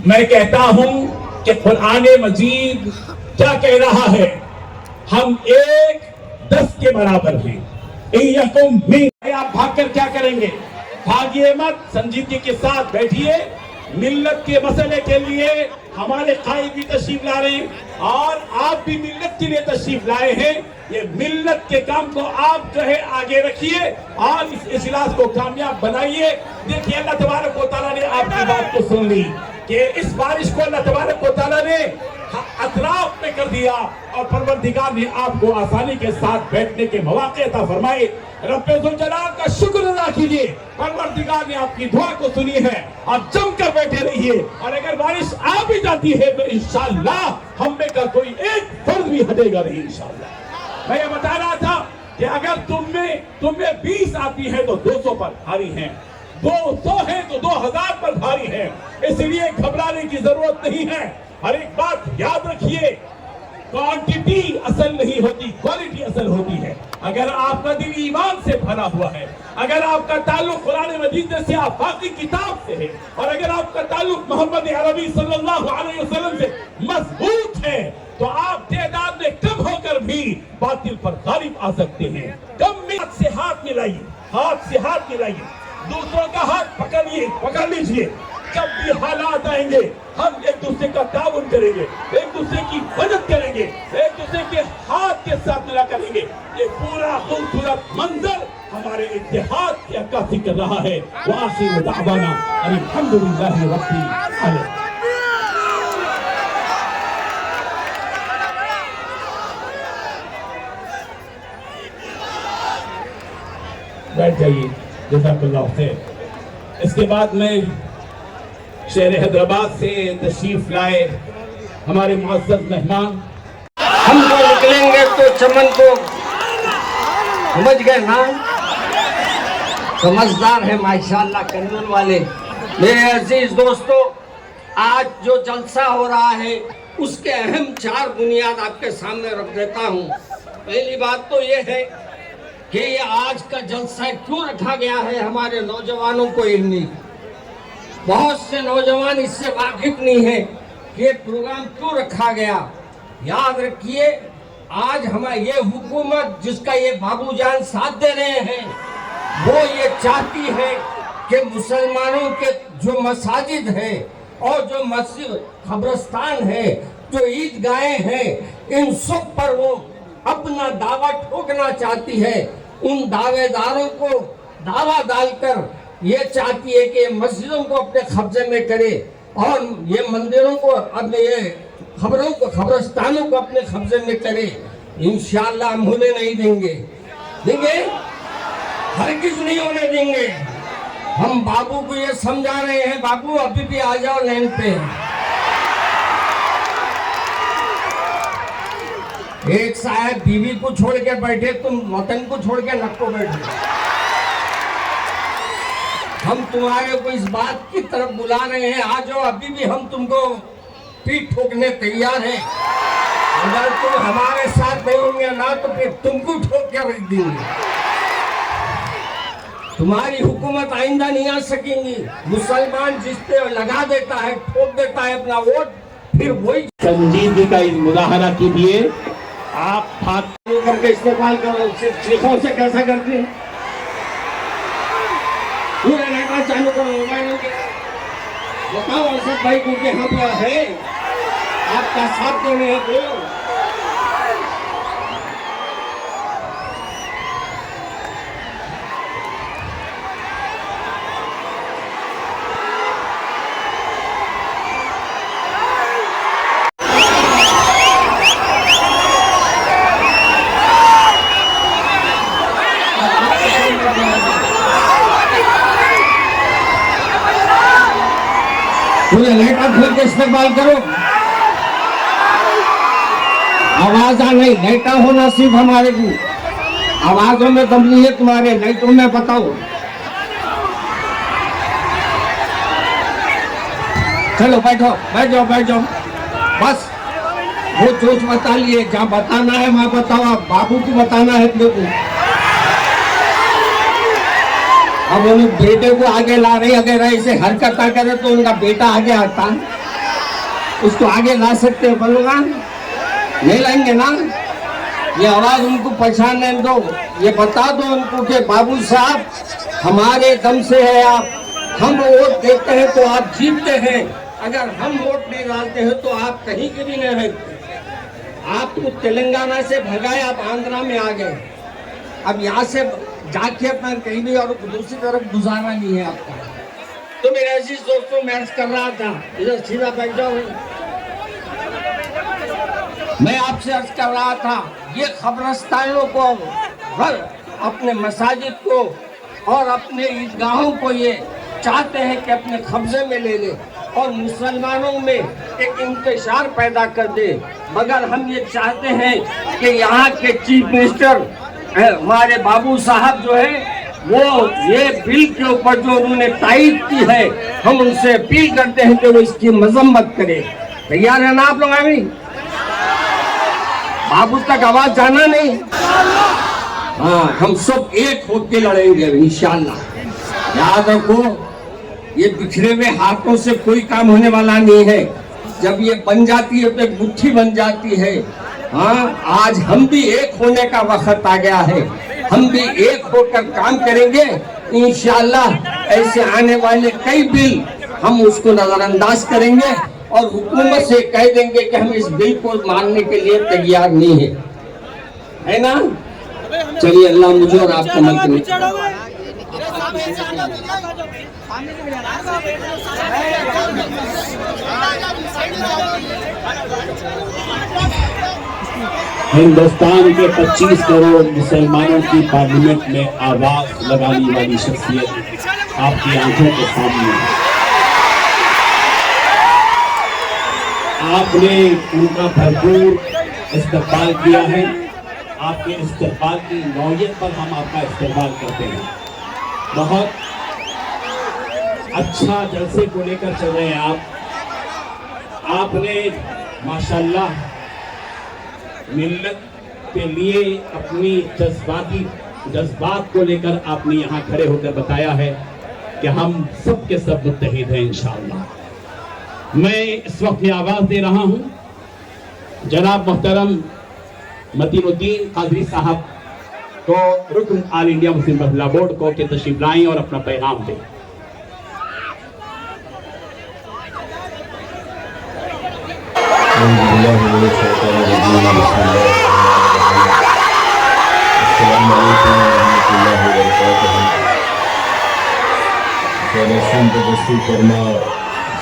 मैं कहता हूं कि कुरान मजीद क्या कह रहा है, हम 1-10 के बराबर हैं। आप भागकर क्या करेंगे? भागिए मत, संजीदगी के साथ बैठिए। मिल्लत के मसले के लिए हमारे कायद भी तशरीफ ला रहे हैं और आप भी मिल्लत के लिए तशरीफ लाए हैं। ये मिल्लत के काम को आप जो है आगे रखिए और इस इजलास को कामयाब बनाइए। देखिए, अल्लाह तबारक व तआला ने आपकी बात को सुन ली कि इस बारिश को अल्लाह तबारक व तआला ने अतराफ में कर दिया और परवरदिगार ने आपको आसानी के साथ बैठने के मौके अता फरमाए। रब्बे ज़ुल जलाल का शुक्र अदा कीजिए, परवरदिगार ने आपकी दुआ को सुनी है। आप जमकर बैठे रहिए और अगर बारिश आ भी जाती है तो इंशाअल्लाह हम में का कोई एक फर्ज भी हटेगा नहीं इंशाअल्लाह। मैं ये बता रहा था कि अगर तुम्हें 20 आती है तो 200 पर भारी है, 200 है तो 2000 पर भारी है, इसलिए घबराने की जरूरत नहीं है। हर एक बात याद रखिए, क्वांटिटी असल नहीं होती, क्वालिटी असल होती है। अगर आपका दिल ईमान से भरा हुआ है, अगर आपका ताल्लुक कुरान मजीद से आफाकी किताब से है और अगर आपका ताल्लुक मोहम्मद अरबी सल्लल्लाहु अलैहि वसल्लम से मजबूत है तो आप तादाद में कम होकर भी बातिल पर गालिब आ सकते हैं। कम में हाथ से हाथ मिलाइए, हाथ से हाथ मिलाइए, दूसरों का हाथ पकड़ लीजिए। जब भी हालात आएंगे हम एक दूसरे का ताउन करेंगे, एक दूसरे की मदद करेंगे, एक दूसरे के हाथ के साथ मिला करेंगे। ये पूरा खूबसूरत मंजर हमारे इत्तेहाद की अक्कासी कर रहा है। वासिर दावाना अल्हम्दुलिल्लाहि रब्बिल आलमीन। बैठ जाइए, जज़ाकल्लाह खैर। इसके बाद में शहर हैदराबाद से तशरीफ लाए हमारे मुअज़्ज़ज़ मेहमान। हम तो निकलेंगे तो चमन को समझ गए ना, समझदार है माशाअल्लाह कन्नूर वाले। मेरे अजीज दोस्तों, आज जो जलसा हो रहा है उसके अहम 4 बुनियाद आपके सामने रख देता हूँ। पहली बात तो ये है कि ये आज का जलसा क्यों रखा गया है, हमारे नौजवानों को इल्म नहीं। बहुत से नौजवान इससे वाकिफ नहीं है कि ये प्रोग्राम क्यों रखा गया। याद रखिए, आज हमारी ये हुकूमत जिसका ये बाबूजान साथ दे रहे हैं, वो ये चाहती है कि मुसलमानों के जो मसाजिद है और जो मस्जिद कब्रिस्तान है, जो ईदगाहें हैं, इन सब पर वो अपना दावा ठोकना चाहती है। उन दावेदारों को दावा डालकर ये चाहती है कि मस्जिदों को अपने कब्जे में करे और ये मंदिरों को अपने ये कब्रिस्तानों को अपने कब्जे में करे। इंशाअल्लाह हम होने नहीं देंगे, हरगिज़ नहीं होने देंगे। हम बाबू को ये समझा रहे हैं, बाबू अभी भी आ जाओ लाइन पे। एक साहब बीवी को छोड़ के बैठे, तुम वतन को छोड़ के नक्को बैठे। हम तुम्हारे को इस बात की तरफ बुला रहे हैं, आ जाओ। अभी भी हम तुमको पीठ ठोकने तैयार हैं। अगर तुम हमारे साथ नहीं होंगे ना तो फिर तुमको ठोक के रख देंगे। तुम्हारी हुकूमत आइंदा नहीं आ सकेंगी। मुसलमान जिस पे लगा देता है, ठोक देता है अपना वोट, फिर वही संजीदगी का मुजाहरा कीजिए। आप हाथ करके इस्तेमाल करो, शेखों से कैसा करते हैं, पूरे नेटवर्क चालू करो मोबाइल के। बताओ अर्शद भाई को कि यहाँ पे है, आपका साथ देने हैं तो। पूरे नेटवर्क खोल के इस्तेमाल करो। आवाज आ नहीं, नेटा होना सिर्फ हमारे को। आवाजों में दम नहीं है तुम्हारे, नहीं तो मैं बताओ। चलो बैठो, बैठ जाओ। बस वो जोश बता लिए, जहाँ बताना है वहाँ बताओ। आप बाबू को बताना है अपने को। अब उन बेटे को आगे ला रही, अगर ऐसे हरकत करे तो उनका बेटा आगे आता है। उसको आगे ला सकते हो बोलूँगा, नहीं लाएंगे ना। ये आवाज उनको पहचानने दो, ये बता दो उनको कि बाबू साहब हमारे दम से है आप, हम वोट देते हैं तो आप जीतते हैं, अगर हम वोट नहीं डालते हैं तो आप कहीं के भी नहीं रहते। आपको तेलंगाना से भगाए, आप आंध्रा में आ गए, अब यहाँ से जाके अपना कहीं भी और दूसरी तरफ गुजारा नहीं है आपका। तो मेरे अजीज दोस्तों, मैं अर्ज कर रहा था, इधर सीधा बैठ जाओ, मैं आपसे अर्ज कर रहा था, ये कब्रिस्तानों को, अपने मसाजिद को और अपने ईदगाहों को ये चाहते हैं कि अपने कब्जे में ले ले और मुसलमानों में एक इंतशार पैदा कर दे। मगर हम ये चाहते हैं कि यहाँ के चीफ मिनिस्टर हमारे बाबू साहब जो है वो ये बिल के ऊपर जो उन्होंने तायीद की है, हम उनसे अपील करते हैं कि वो इसकी मजम्मत करें। तैयार है ना आप लोग? अभी बाबू तक आवाज जाना नहीं? हाँ, हम सब एक होके लड़ेंगे इंशाल्लाह। याद रखो, ये बिखरे हुए हाथों से कोई काम होने वाला नहीं है। जब ये बन जाती है तो एक मुट्ठी बन जाती है। हाँ, आज हम भी एक होने का वक्त आ गया है, हम भी एक होकर काम करेंगे इंशाल्लाह। ऐसे आने वाले कई बिल हम उसको नजरअंदाज करेंगे और हुकूमत से कह देंगे कि हम इस बिल को मानने के लिए तैयार नहीं है ना? चलिए, अल्लाह मुझे और आपको मदद करे। हिंदुस्तान के 25 करोड़ मुसलमानों की पार्लियामेंट में आवाज लगाने वाली शख्सियत आपकी आंखों के सामने है। आपने उनका भरपूर इस्तकबाल किया है। आपके इस्तकबाल की नौयत पर हम आपका इस्तकबाल करते हैं। बहुत अच्छा जलसे को लेकर चल रहे हैं आप। आपने माशाल्लाह मिल्लत के लिए अपनी जज्बात को लेकर आपने यहाँ खड़े होकर बताया है कि हम सब के सब मुत्तहिद हैं इंशाअल्लाह। मैं इस वक्त ये आवाज दे रहा हूँ जनाब मोहतरम मतीनुद्दीन कादरी साहब को, रुकन ऑल इंडिया मुस्लिम महिला बोर्ड को, कि तशरीफ लाएं और अपना पैगाम दें।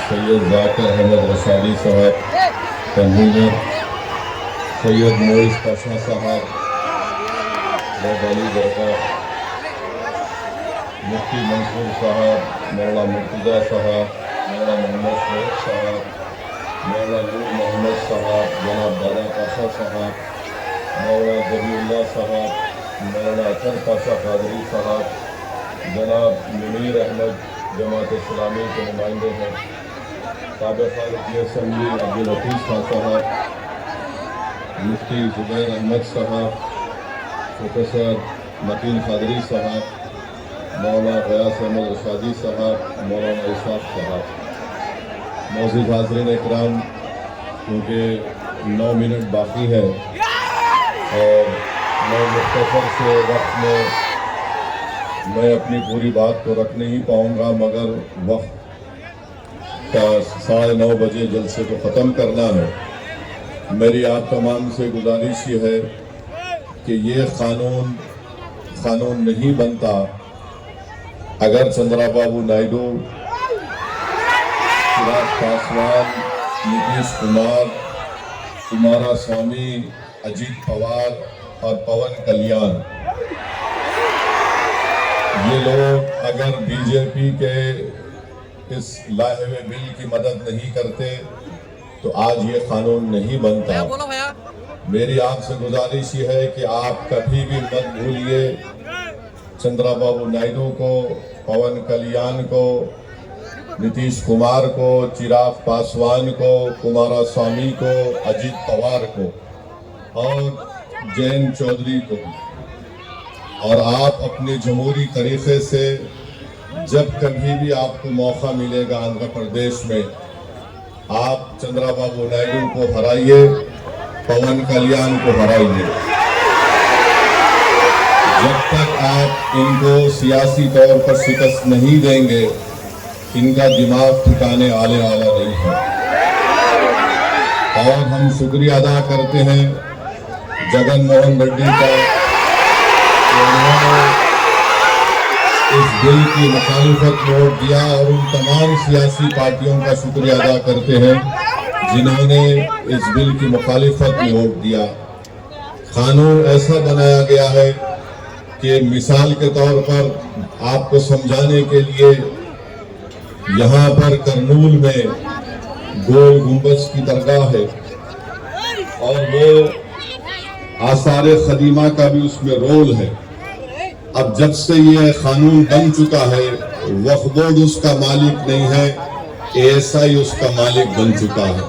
सैयद जाकिर अहमद रसाली साहब कन्वीनर, सैयद मोइस पाशा साहब अली दरगाह, मुफ्ती मंसूर साहब, मौलाना मुर्तजा साहब, मौलाना मोहम्मद शोएब साहब, मौलाना नूर मोहम्मद साहब, जनाब दादा पाशा साहब, मौलाना जबीउल्लाह साहब, मौलाना अतर पाशा कादरी साहब, जनाब मुनीर अहमद जमात इस्लामी के नुमाइंदे हैं, साबिक़ रकन असम्बली अब्दुल लतीफ़ खान साहब, मुफ्ती ज़ुबैर अहमद साहब, प्रोफेसर मतीन कादरी साहब, मौलाना गयास अहमद रशादी साहब, मौलाना इसाक़ साहब, मौजूद हाज़रीन इकराम, क्योंकि 9 मिनट बाकी है और मैं मुख्तसर से वक्त में मैं अपनी पूरी बात तो रख नहीं पाऊँगा, मगर वक्त का 9:30 बजे जलसे को ख़त्म करना है। मेरी आप तमाम से गुजारिश ये है कि ये क़ानून नहीं बनता अगर चंद्राबाबू नायडू, चिराग पासवान, नीतीश कुमार, कुमारास्वामी, अजीत पवार और पवन कल्याण ये लोग अगर बीजेपी के इस लाए हुए बिल की मदद नहीं करते तो आज ये कानून नहीं बनता। मेरी आपसे गुजारिश ये है कि आप कभी भी मत भूलिए चंद्राबाबू नायडू को, पवन कल्याण को, नीतीश कुमार को, चिराग पासवान को, कुमारास्वामी को, अजीत पवार को और जयंत चौधरी को। और आप अपने जमहूरी तरीके से जब कभी भी आपको मौका मिलेगा आंध्र प्रदेश में आप चंद्रबाबू नायडू को हराइए, पवन कल्याण को हराइए। जब तक आप इनको सियासी तौर पर शिकस्त नहीं देंगे, इनका दिमाग ठिकाने आने वाला नहीं है। और हम शुक्रिया अदा करते हैं जगन मोहन रेड्डी का, उन्होंने इस बिल की मुखालिफत में वोट दिया, और उन तमाम सियासी पार्टियों का शुक्रिया अदा करते हैं जिन्होंने इस बिल की मुखालिफत में वोट दिया। कानून ऐसा बनाया गया है कि मिसाल के तौर पर आपको समझाने के लिए, यहाँ पर करनूल में गोल गुंबज की दरगाह है और वो आसारे खदीमा का भी उसमें रोल है। अब जब से ये कानून बन चुका है, वक्फ बोर्ड उसका मालिक नहीं है, ASI उसका मालिक बन चुका है।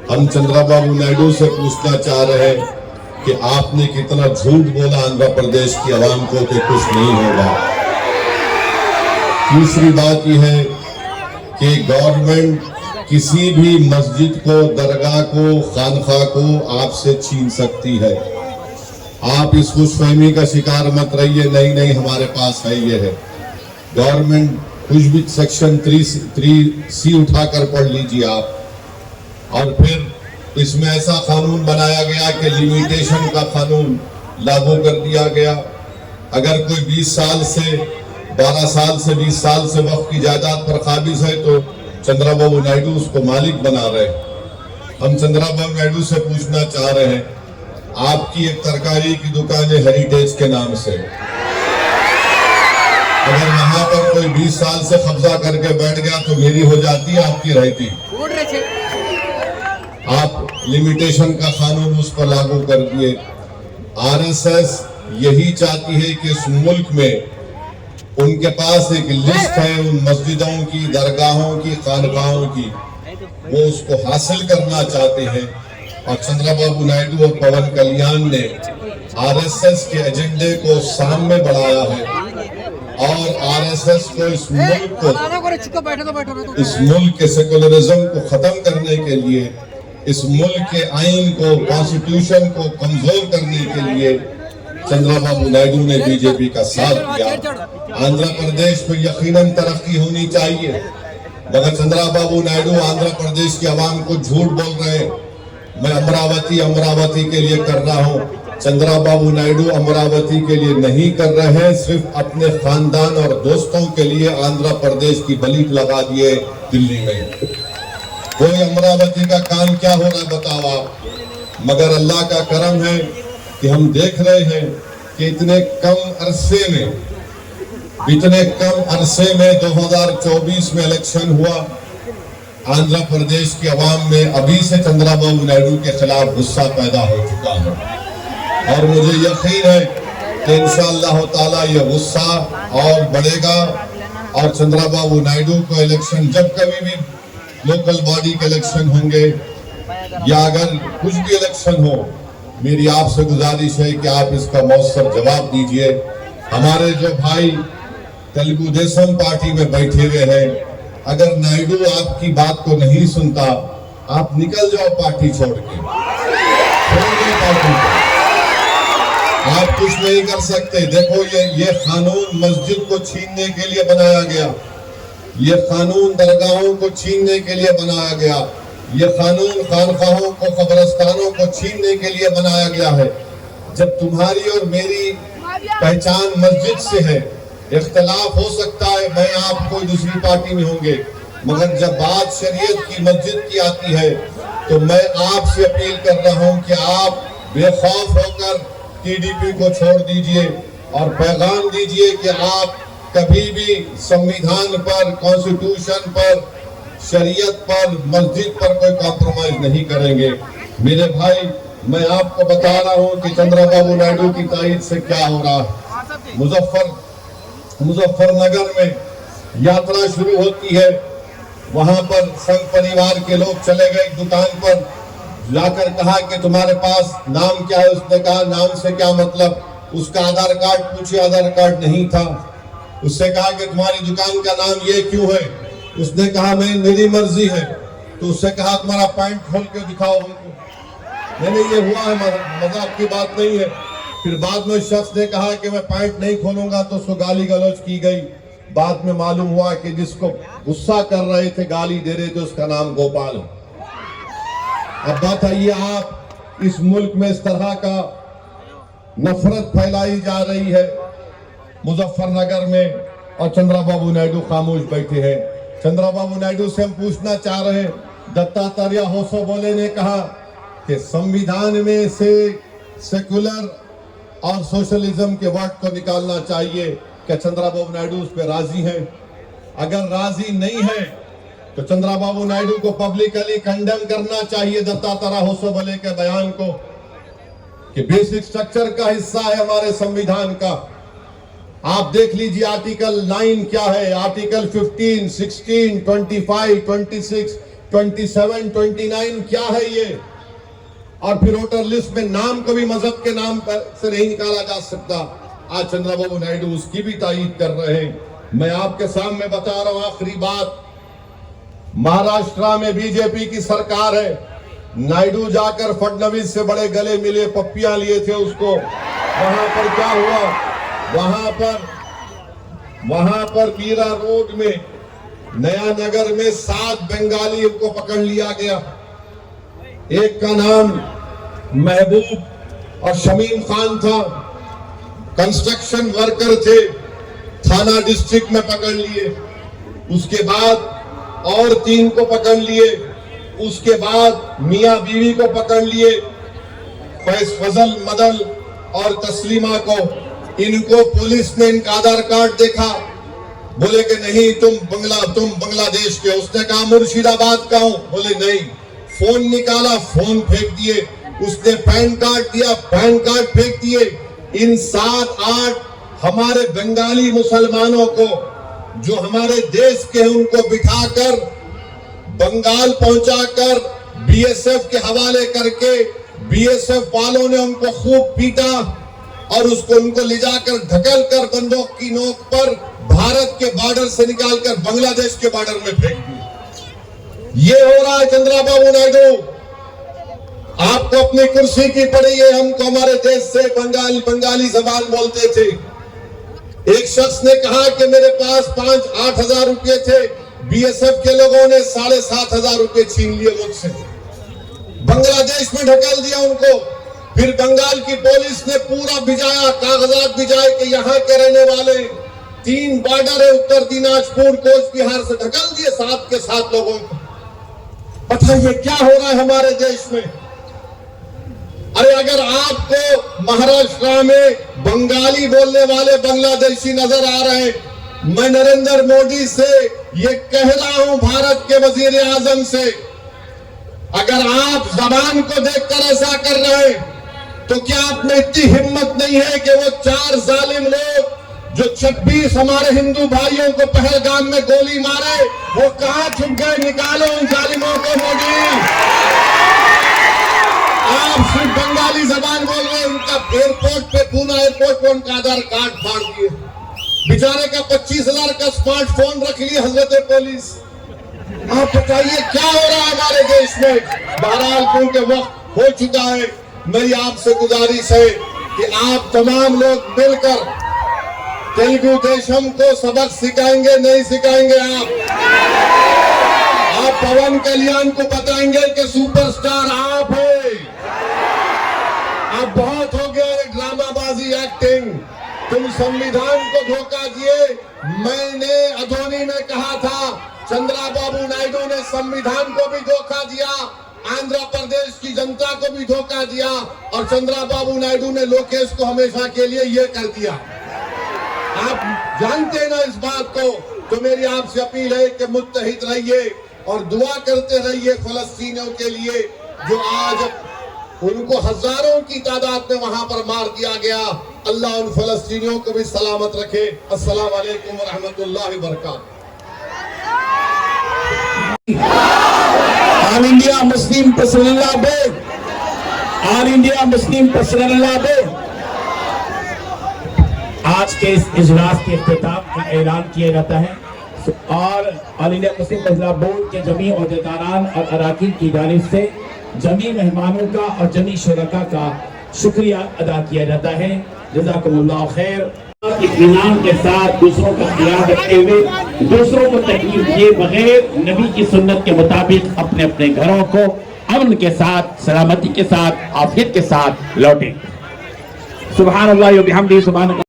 हम चंद्रबाबू नायडू से पूछना चाह रहे हैं कि आपने कितना झूठ बोला आंध्र प्रदेश की आवाम को कि कुछ नहीं होगा। तीसरी बात यह है कि गवर्नमेंट किसी भी मस्जिद को, दरगाह को, खानखा को आपसे छीन सकती है। आप इस खुशफहमी का शिकार मत रहिए, नहीं नहीं हमारे पास है, ये है। गवर्नमेंट कुछ भी सेक्शन 3C उठाकर पढ़ लीजिए आप, और फिर इसमें ऐसा कानून बनाया गया कि लिमिटेशन का कानून लागू कर दिया गया। अगर कोई 20 साल से 12 साल से 20 साल से वक्फ की जायदाद पर काबिज है तो चंद्रबाबू नायडू उसको मालिक बना रहे। हम चंद्रबाबू नायडू से पूछना चाह रहे हैं, आपकी एक तरकारी की दुकान है हेरिटेज के नाम से, अगर वहां पर कोई 20 साल से कब्जा करके बैठ गया तो मेरी हो जाती, आपकी रहती। आप लिमिटेशन का कानून उस पर लागू कर दिए। RSS यही चाहती है कि इस मुल्क में उनके पास एक लिस्ट है उन मस्जिदों की, दरगाहों की, खानकाहों की, वो उसको हासिल करना चाहते हैं। और चंद्रबाबू नायडू और पवन कल्याण ने RSS के एजेंडे को सामने बढ़ाया है और RSS को इस मुल्क के सेकुलरिज्म को खत्म करने के लिए, इस मुल्क के आइन को, कॉन्स्टिट्यूशन को कमजोर करने के लिए चंद्रबाबू नायडू ने बीजेपी का साथ दिया। आंध्र प्रदेश में यकीनन तरक्की होनी चाहिए, मगर चंद्रबाबू नायडू आंध्र प्रदेश की आवाम को झूठ बोल रहे हैं। मैं अमरावती के लिए कर रहा हूँ। चंद्रबाबू नायडू अमरावती के लिए नहीं कर रहे हैं, सिर्फ अपने खानदान और दोस्तों के लिए आंध्र प्रदेश की बलि लगा दिए दिल्ली में। कोई अमरावती का काम क्या हो रहा है बताओ आप। मगर अल्लाह का करम है कि हम देख रहे हैं कि इतने कम अरसे में 2024 में इलेक्शन हुआ, आंध्र प्रदेश की आवाम में अभी से चंद्रबाबू नायडू के खिलाफ गुस्सा पैदा हो चुका है। और मुझे यकीन है कि इंशाअल्लाह ताला ये गुस्सा और बढ़ेगा और चंद्रबाबू नायडू को इलेक्शन, जब कभी भी लोकल बॉडी के इलेक्शन होंगे या अगर कुछ भी इलेक्शन हो, मेरी आपसे गुजारिश है कि आप इसका मौसर जवाब दीजिए। हमारे जो भाई तेलुगु देशम पार्टी में बैठे हुए हैं, अगर नायडू आपकी बात को नहीं सुनता, आप निकल जाओ पार्टी छोड़ के, पार्टी को। आप कुछ नहीं कर सकते। देखो ये कानून मस्जिद को छीनने के लिए बनाया गया, ये कानून दरगाहों को छीनने के लिए बनाया गया, ये कानून खानकाहों को, कब्रिस्तानों को छीनने के लिए बनाया गया है। जब तुम्हारी और मेरी पहचान मस्जिद से है, इख्तलाफ हो सकता है, मैं आप कोई दूसरी पार्टी में होंगे, मगर जब बात शरीयत की, मस्जिद की आती है, तो मैं आपसे अपील कर रहा हूं कि आप बेखौफ होकर TDP को छोड़ दीजिए और पैगाम दीजिए कि आप कभी भी संविधान पर, कॉन्स्टिट्यूशन पर, शरीयत पर, मस्जिद पर कोई कॉम्प्रोमाइज नहीं करेंगे। मेरे भाई, मैं आपको बता रहा हूं कि चंद्रबाबू नायडू की तायद से क्या हो रहा है। मुजफ्फरनगर में यात्रा शुरू होती है, वहां पर संघ परिवार के लोग चले गए दुकान पर, जाकर कहा कि तुम्हारे पास नाम क्या है। उसने कहा नाम से क्या मतलब। उसका आधार कार्ड पूछे, आधार कार्ड नहीं था। उससे कहा कि तुम्हारी दुकान का नाम ये क्यों है। उसने कहा मैं, मेरी मर्जी है। तो उससे कहा तुम्हारा पैंट खोल के दिखाओ हमको। मैंने ये हुआ है, मजाक की बात नहीं है। फिर बाद में उस शख्स ने कहा कि मैं पैंट नहीं खोलूंगा, तो उसको गाली गलौज की गई। बाद में मालूम हुआ कि जिसको गुस्सा कर रहे थे, गाली दे रहे थे, उसका नाम गोपाल है। अब बात आइए, आप इस मुल्क में इस तरह का नफरत फैलाई जा रही है मुजफ्फरनगर में, और चंद्रबाबू नायडू खामोश बैठे हैं। चंद्रबाबू नायडू से हम पूछना चाह रहे हैं, दत्तात्रेय होसोबोले ने कहा कि संविधान में से सेकुलर और सोशलिज्म के वर्ड को निकालना चाहिए। क्या चंद्रबाबू नायडू उस पर राजी हैं? अगर राजी नहीं है तो चंद्रबाबू नायडू को पब्लिकली कंडेम करना चाहिए दत्तात्रेय होसोबोले के बयान को, कि बेसिक स्ट्रक्चर का हिस्सा है हमारे संविधान का। आप देख लीजिए आर्टिकल 9 क्या है, आर्टिकल 15, 16, 25, 26, 27, 29 क्या है ये। और फिर वोटर लिस्ट में नाम को भी मजहब के नाम पर से नहीं निकाला जा सकता। आज चंद्रबाबू नायडू उसकी भी तायीद कर रहे हैं। मैं आपके सामने बता रहा हूं आखिरी बात, महाराष्ट्र में बीजेपी की सरकार है। नायडू जाकर फडणवीस से बड़े गले मिले, पप्पियां लिए थे उसको। वहां पर क्या हुआ, वहां पर मीरा रोड में, नया नगर में 7 बंगाली को पकड़ लिया गया। एक का नाम महबूब और शमीम खान था, कंस्ट्रक्शन वर्कर थे, थाना डिस्ट्रिक्ट में पकड़ लिए। उसके बाद और 3 को पकड़ लिए। उसके बाद मियां बीवी को पकड़ लिए, फजल, मदल और तस्लीमा को। इनको पुलिस ने इनका आधार कार्ड देखा, बोले कि नहीं तुम बांग्लादेश के। उसने कहा मुर्शिदाबाद का हूं, बोले नहीं। फोन निकाला, फोन फेंक दिए। उसने पैन कार्ड दिया, पैन कार्ड फेंक दिए। इन 7-8 हमारे बंगाली मुसलमानों को जो हमारे देश के हैं, उनको बिठाकर बंगाल पहुंचाकर बीएसएफ के हवाले करके, बीएसएफ वालों ने उनको खूब पीटा और उनको ले जाकर ढकल कर बंदूक की नोक पर भारत के बॉर्डर से निकालकर बांग्लादेश के बॉर्डर में फेंक दिया। ये हो रहा है चंद्रबाबू नायडू। आपको अपनी कुर्सी की पड़ी है, हमको हमारे देश से बंगाली जबान बोलते थे। एक शख्स ने कहा कि मेरे पास 5-8 हजार रुपए थे, बीएसएफ के लोगों ने 7,500 रुपए छीन लिए मुझसे, बांग्लादेश में ढकेल दिया उनको। फिर बंगाल की पुलिस ने पूरा भिजाया, कागजात भिजाए कि यहाँ के रहने वाले 3 बॉर्डर है, उत्तर दिनाजपुर, कोच बिहार से ढकल दिए 7 के 7 लोगों को। बताइए क्या हो रहा है हमारे देश में। अरे अगर आपको महाराष्ट्र में बंगाली बोलने वाले बांग्लादेशी नजर आ रहे हैं, मैं नरेंद्र मोदी से ये कह रहा हूं, भारत के वजीर आजम से, अगर आप जबान को देखकर ऐसा कर रहे हैं तो क्या आप में इतनी हिम्मत नहीं है कि वो 4 जालिम लोग जो 26 हमारे हिंदू भाइयों को पहलगाम में गोली मारे, वो कहां छुप गए? निकालो उन जालिमों को मोदी। आप सिर्फ बंगाली जबान बोल रहे हैं। उनका एयरपोर्ट पे, पूना एयरपोर्ट पे उनका आधार कार्ड फाड़ दिए। बेचारे का 25,000 का स्मार्टफोन रख लिए हजरत पुलिस। आप बताइए क्या हो रहा है हमारे देश में। बहरहाल क्योंकि वक्त हो चुका है, मेरी आपसे गुजारिश है कि आप तमाम लोग मिलकर तेलुगु देशम को सबक सिखाएंगे। नहीं सिखाएंगे आप पवन कल्याण को बताएंगे कि सुपरस्टार आप है। अब बहुत हो गया है ड्रामाबाजी, एक्टिंग। तुम संविधान को धोखा दिए। मैंने अधोनी में कहा था, चंद्रबाबू नायडू ने संविधान को भी धोखा दिया, आंध्र प्रदेश की जनता को भी धोखा दिया, और चंद्रबाबू नायडू ने लोकेश को हमेशा के लिए ये कर दिया। आप जानते ना इस बात को। तो मेरी आपसे अपील है कि मुत्तहिद रहिए और दुआ करते रहिए फलस्तीनियों के लिए, जो आज उनको हजारों की तादाद में वहां पर मार दिया गया। अल्लाह उन फलस्तीनियों को भी सलामत रखे। अस्सलाम वालेकुम व रहमतुल्लाहि व बरकातहू। ऑल इंडिया मुस्लिम प्रेसिडेंट बे, ऑल इंडिया मुस्लिम प्रेसिडेंट बे। आज के इस इजलास के इख्तिताम का ऐलान किया जाता है। और ऑल इंडिया मुस्लिम महिला बोर्ड के जमी अहदेदारान और अराकीन की जानिब से जमी मेहमानों का और जमी शुरका का शुक्रिया अदा किया जाता है। जज़ाकुमुल्लाह खैर। इत्मीनान के साथ दूसरों का ख्याल रखते हुए, दूसरों को तकलीफ दिए बगैर नबी की सुन्नत के मुताबिक अपने अपने घरों को अमन के साथ, सलामती के साथ, आफियत के साथ लौटें। सुभान अल्लाह व बिहम्दिही सुभान अल्लाह।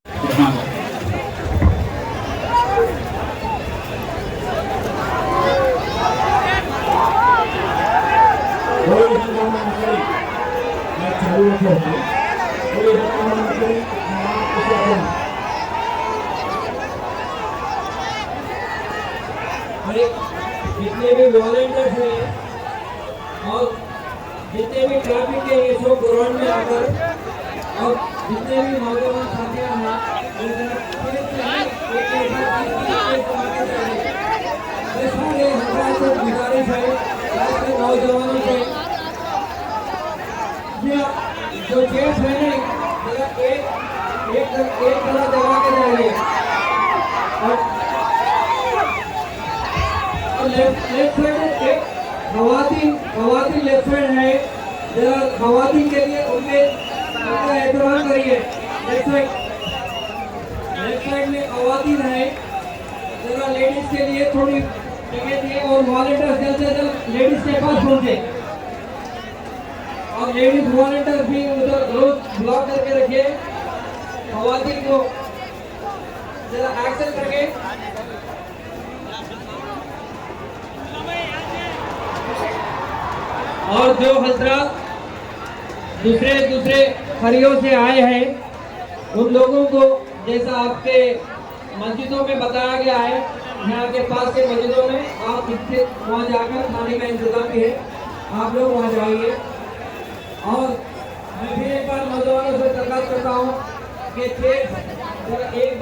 जितने भी वॉलंटियर्स हैं और जितने भी ट्रैफिक के ये सब ग्राउंड में आकर और जितने भी नौजवान साथियां हैं सारे हमारे से गुजारिश है के नौजवानों से जो गेट है एक तरह दबा के जाइए और लेफ्ट साइड खवातीन लेफ्ट साइड है, जरा खवातीन के लिए उनका एहतराम करिए। लेफ्ट साइड में खवातीन है, जरा लेडीज के लिए थोड़ी जगह दिए और वॉलंटियर्स जल्द से जल्द लेडीज के पास पहुंचे और लेडीज वॉलंटियर भी उधर रोज ब्लॉक करके रखिए। खवातीन को जरा एक्शन करके और जो हजरात दूसरे खरियों से आए हैं उन लोगों को जैसा आपके मस्जिदों में बताया गया है, यहाँ के पास के मस्जिदों में आप इससे वहाँ जाकर खाने का इंतजाम भी है, आप लोग वहाँ जाइए। और मैं फिर एक बार नौजवानों से दरखास्त करता हूँ कि एक